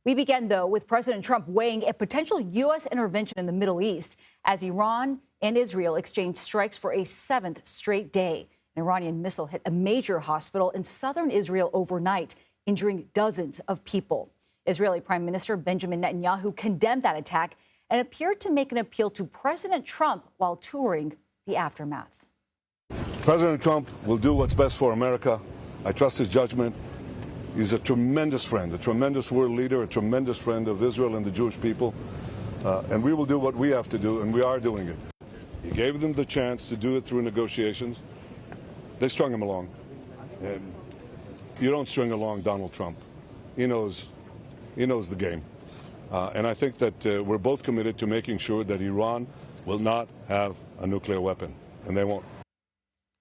We begin, though, with President Trump weighing a potential U.S. intervention in the Middle East as Iran and Israel exchanged strikes for a seventh straight day. An Iranian missile hit a major hospital in southern Israel overnight, injuring dozens of people. Israeli Prime Minister Benjamin Netanyahu condemned that attack and appeared to make an appeal to President Trump while touring the aftermath. President Trump will do what's best for America. I trust his judgment. He's a tremendous friend, a tremendous world leader, a tremendous friend of Israel and the Jewish people. And we will do what we have to do, and we are doing it. He gave them the chance to do it through negotiations. They strung him along. And you don't string along Donald Trump. He knows the game. And I think that we're both committed to making sure that Iran will not have a nuclear weapon, and they won't.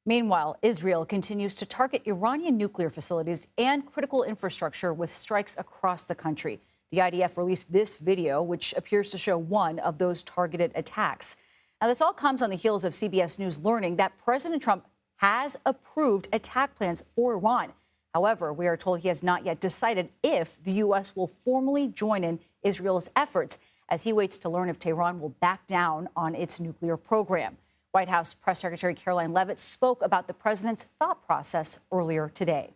Meanwhile, Israel continues to target Iranian nuclear facilities and critical infrastructure with strikes across the country. The IDF released this video, which appears to show one of those targeted attacks. Now, this all comes on the heels of CBS News learning that President Trump has approved attack plans for Iran. However, we are told he has not yet decided if the U.S. will formally join in Israel's efforts as he waits to learn if Tehran will back down on its nuclear program. White House Press Secretary Karoline Leavitt spoke about the president's thought process earlier today.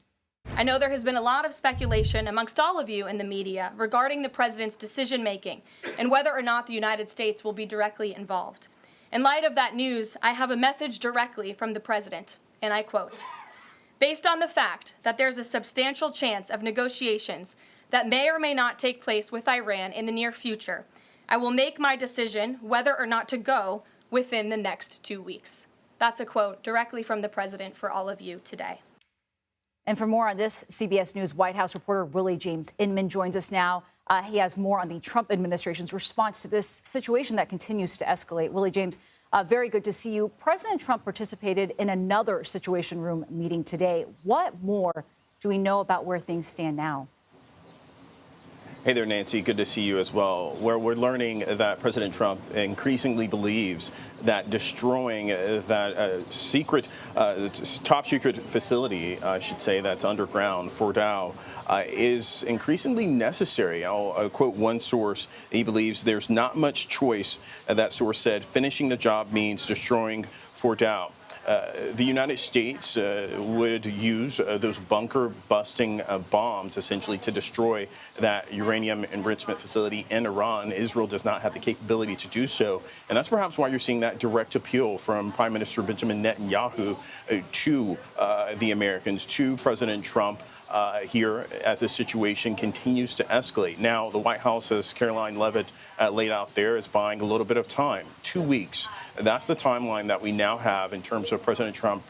I know there has been a lot of speculation amongst all of you in the media regarding the president's decision-making and whether or not the United States will be directly involved. In light of that news, I have a message directly from the president, and I quote, "Based on the fact that there's a substantial chance of negotiations that may or may not take place with Iran in the near future, I will make my decision whether or not to go within the next 2 weeks." That's a quote directly from the president for all of you today. And for more on this, CBS News White House reporter Willie James Inman joins us now. He has more on the Trump administration's response to this situation that continues to escalate. Willie James, very good to see you. President Trump participated in another Situation Room meeting today. What more do we know about where things stand now? Hey there, Nancy. Good to see you as well. Where we're learning that President Trump increasingly believes that destroying that top secret facility, I should say, that's underground, Fordow, is increasingly necessary. I'll quote one source. He believes there's not much choice. That source said, finishing the job means destroying Fordow. The United States would use those bunker-busting bombs, essentially, to destroy that uranium enrichment facility in Iran. Israel does not have the capability to do so. And that's perhaps why you're seeing that direct appeal from Prime Minister Benjamin Netanyahu to the Americans, to President Trump, here as the situation continues to escalate. Now, the White House, as Karoline Leavitt laid out there, is buying a little bit of time, 2 weeks. That's the timeline that we now have in terms of President Trump,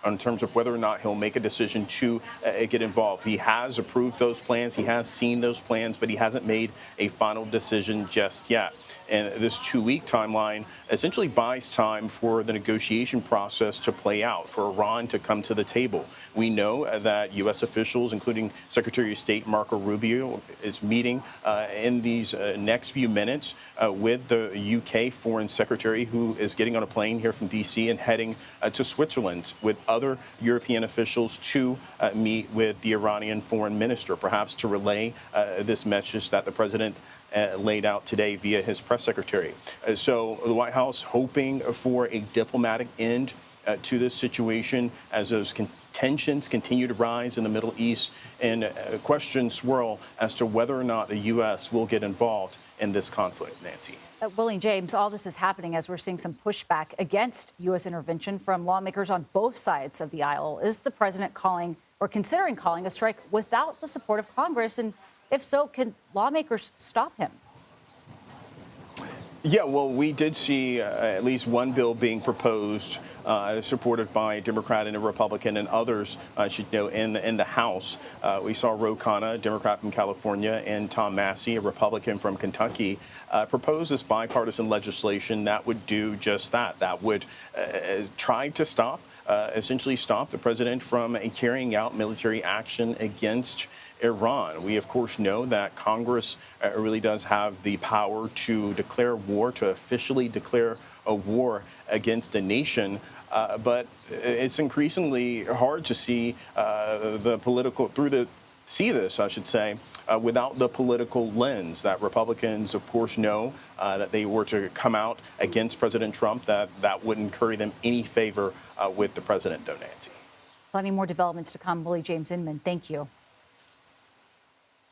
in terms of whether or not he'll make a decision to get involved. He has approved those plans. He has seen those plans, but he hasn't made a final decision just yet. And this 2-week timeline essentially buys time for the negotiation process to play out, for Iran to come to the table. We know that U.S. officials, including Secretary of State Marco Rubio, is meeting in these next few minutes with the UK Foreign Secretary, who is getting on a plane here from D.C. and heading to Switzerland with other European officials to meet with the Iranian foreign minister, perhaps to relay this message that the president laid out today via his press secretary. So the White House hoping for a diplomatic end to this situation as those tensions continue to rise in the Middle East, and questions swirl as to whether or not the U.S. will get involved in this conflict. Nancy. Willie James, all this is happening as we're seeing some pushback against U.S. intervention from lawmakers on both sides of the aisle. Is the president calling or considering calling a strike without the support of Congress? And if so, can lawmakers stop him? Yeah, well, we did see at least one bill being proposed, supported by a Democrat and a Republican and others, I should know, in the House. We saw Ro Khanna, a Democrat from California, and Tom Massey, a Republican from Kentucky, propose this bipartisan legislation that would do just that. That would try to stop, essentially stop the president from carrying out military action against Iran. We, of course, know that Congress really does have the power to declare war, to officially declare a war against a nation. But it's increasingly hard to see through the see this, I should say, without the political lens that Republicans, of course, know that they were to come out against President Trump, that wouldn't curry them any favor with the president, though, Nancy. Plenty more developments to come. Willie, James, Inman, thank you.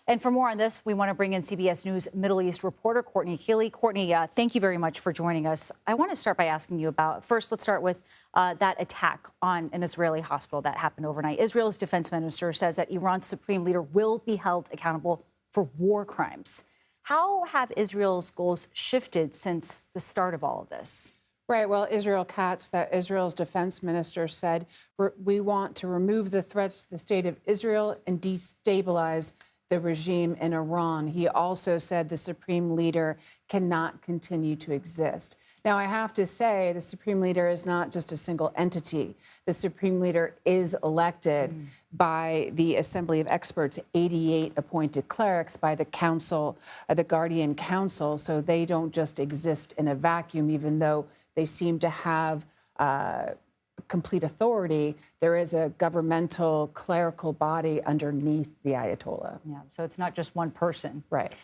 And for more on this, we want to bring in CBS News Middle East reporter Courtney Kealy. Courtney, thank you very much for joining us. I want to start by asking you about, first, let's start with that attack on an Israeli hospital that happened overnight. Israel's defense minister says that Iran's supreme leader will be held accountable for war crimes. How have Israel's goals shifted since the start of all of this? Right. Well, Israel Katz, that Israel's defense minister, said we want to remove the threats to the state of Israel and destabilize the regime in Iran. He also said the supreme leader cannot continue to exist. Now, I have to say the supreme leader is not just a single entity. The supreme leader is elected by the Assembly of Experts, 88 appointed clerics by the council, the Guardian Council. So they don't just exist in a vacuum, even though they seem to have complete authority. There is a governmental clerical body underneath the Ayatollah. Yeah, so it's not just one person. Right.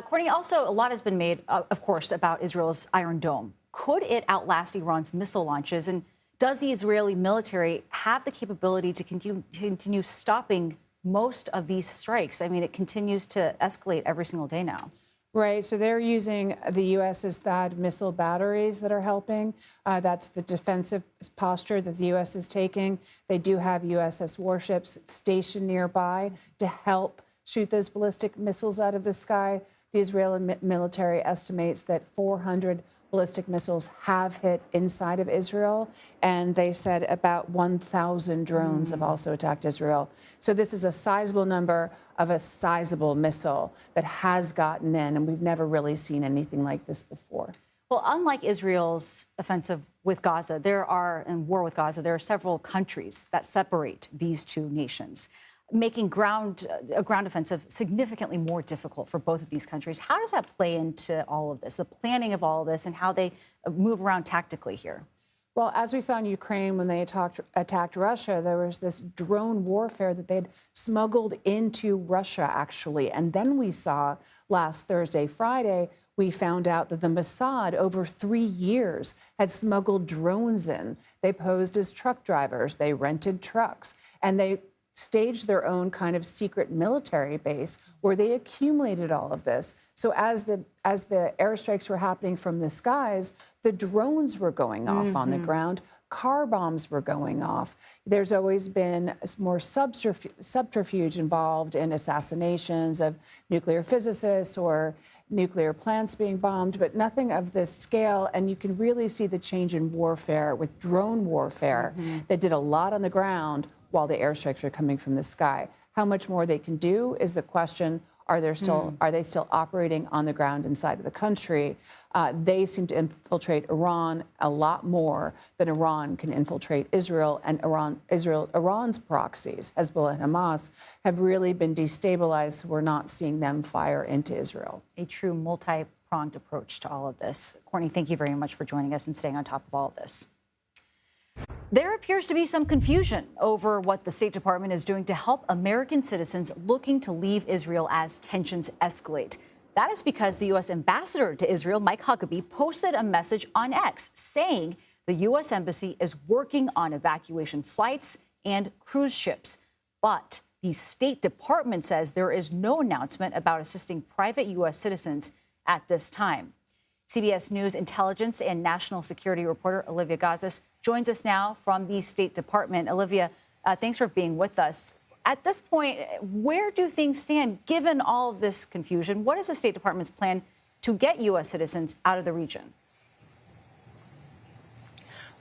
Courtney, also a lot has been made, of course, about Israel's Iron Dome. Could it outlast Iran's missile launches? And does the Israeli military have the capability to continue stopping most of these strikes? I mean, it continues to escalate every single day now. Right. So they're using the US's THAAD missile batteries that are helping. That's the defensive posture that the U.S. is taking. They do have USS warships stationed nearby to help shoot those ballistic missiles out of the sky. The Israeli military estimates that 400 ballistic missiles have hit inside of Israel, and they said about 1,000 drones have also attacked Israel. So this is a sizable number of a sizable missile that has gotten in, and we've never really seen anything like this before. Well, unlike Israel's offensive with Gaza, and war with Gaza, there are several countries that separate these two nations, making a ground offensive significantly more difficult for both of these countries. How does that play into all of this, the planning of all of this, and how they move around tactically here? Well, as we saw in Ukraine when they attacked Russia, there was this drone warfare that they'd smuggled into Russia, actually. And then we saw last Thursday, Friday, we found out that the Mossad, over 3 years, had smuggled drones in. They posed as truck drivers. They rented trucks. And they staged their own kind of secret military base where they accumulated all of this. So as the airstrikes were happening from the skies, the drones were going off on the ground. Car bombs were going off. There's always been more subterfuge involved in assassinations of nuclear physicists or nuclear plants being bombed, but nothing of this scale. And you can really see the change in warfare with drone warfare that did a lot on the ground while the airstrikes were coming from the sky. How much more they can do is the question. Are they still operating on the ground inside of the country? They seem to infiltrate Iran a lot more than Iran can infiltrate Israel. And Iran's proxies, Hezbollah and Hamas, have really been destabilized. We're not seeing them fire into Israel. A true multi-pronged approach to all of this. Courtney, thank you very much for joining us and staying on top of all of this. There appears to be some confusion over what the State Department is doing to help American citizens looking to leave Israel as tensions escalate. That is because the U.S. ambassador to Israel, Mike Huckabee, posted a message on X saying the U.S. Embassy is working on evacuation flights and cruise ships. But the State Department says there is no announcement about assisting private U.S. citizens at this time. CBS News intelligence and national security reporter Olivia Gazis joins us now from the State Department. Olivia, thanks for being with us. At this point, where do things stand given all of this confusion? What is the State Department's plan to get U.S. citizens out of the region?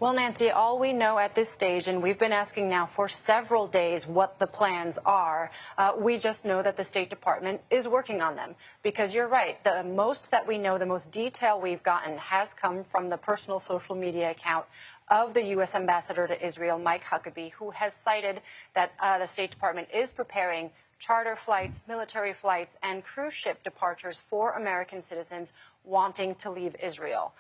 Well, Nancy, all we know at this stage, and we've been asking now for several days what the plans are, we just know that the State Department is working on them. Because you're right, the most that we know, the most detail we've gotten has come from the personal social media account of the U.S. ambassador to Israel, Mike Huckabee, who has cited that the State Department is preparing charter flights, military flights, and cruise ship departures for American citizens wanting to leave Israel.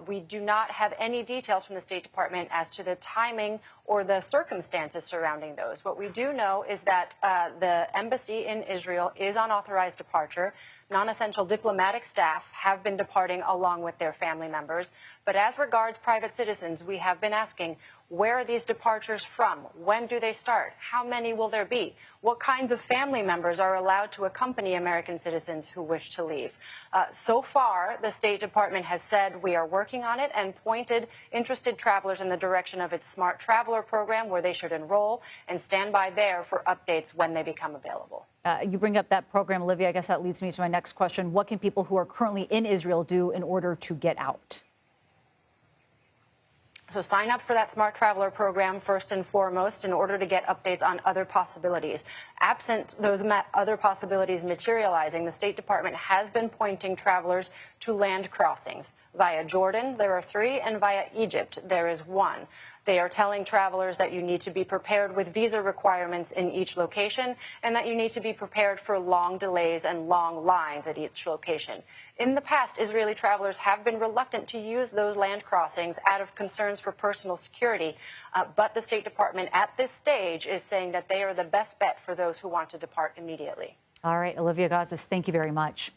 We do not have any details from the State Department as to the timing or the circumstances surrounding those. What we do know is that the embassy in Israel is on authorized departure. Non-essential diplomatic staff have been departing along with their family members. But as regards private citizens, we have been asking, where are these departures from? When do they start? How many will there be? What kinds of family members are allowed to accompany American citizens who wish to leave? So far, the State Department has said we are working on it and pointed interested travelers in the direction of its Smart Traveler program, where they should enroll and stand by there for updates when they become available. You bring up that program, Olivia. I guess that leads me to my next question. What can people who are currently in Israel do in order to get out? So sign up for that Smart Traveler program first and foremost in order to get updates on other possibilities. Absent those other possibilities materializing, the State Department has been pointing travelers to land crossings. Via Jordan, there are 3, and via Egypt, there is 1. They are telling travelers that you need to be prepared with visa requirements in each location and that you need to be prepared for long delays and long lines at each location. In the past, Israeli travelers have been reluctant to use those land crossings out of concerns for personal security, but the State Department at this stage is saying that they are the best bet for those who want to depart immediately. All right, Olivia Gazis, thank you very much.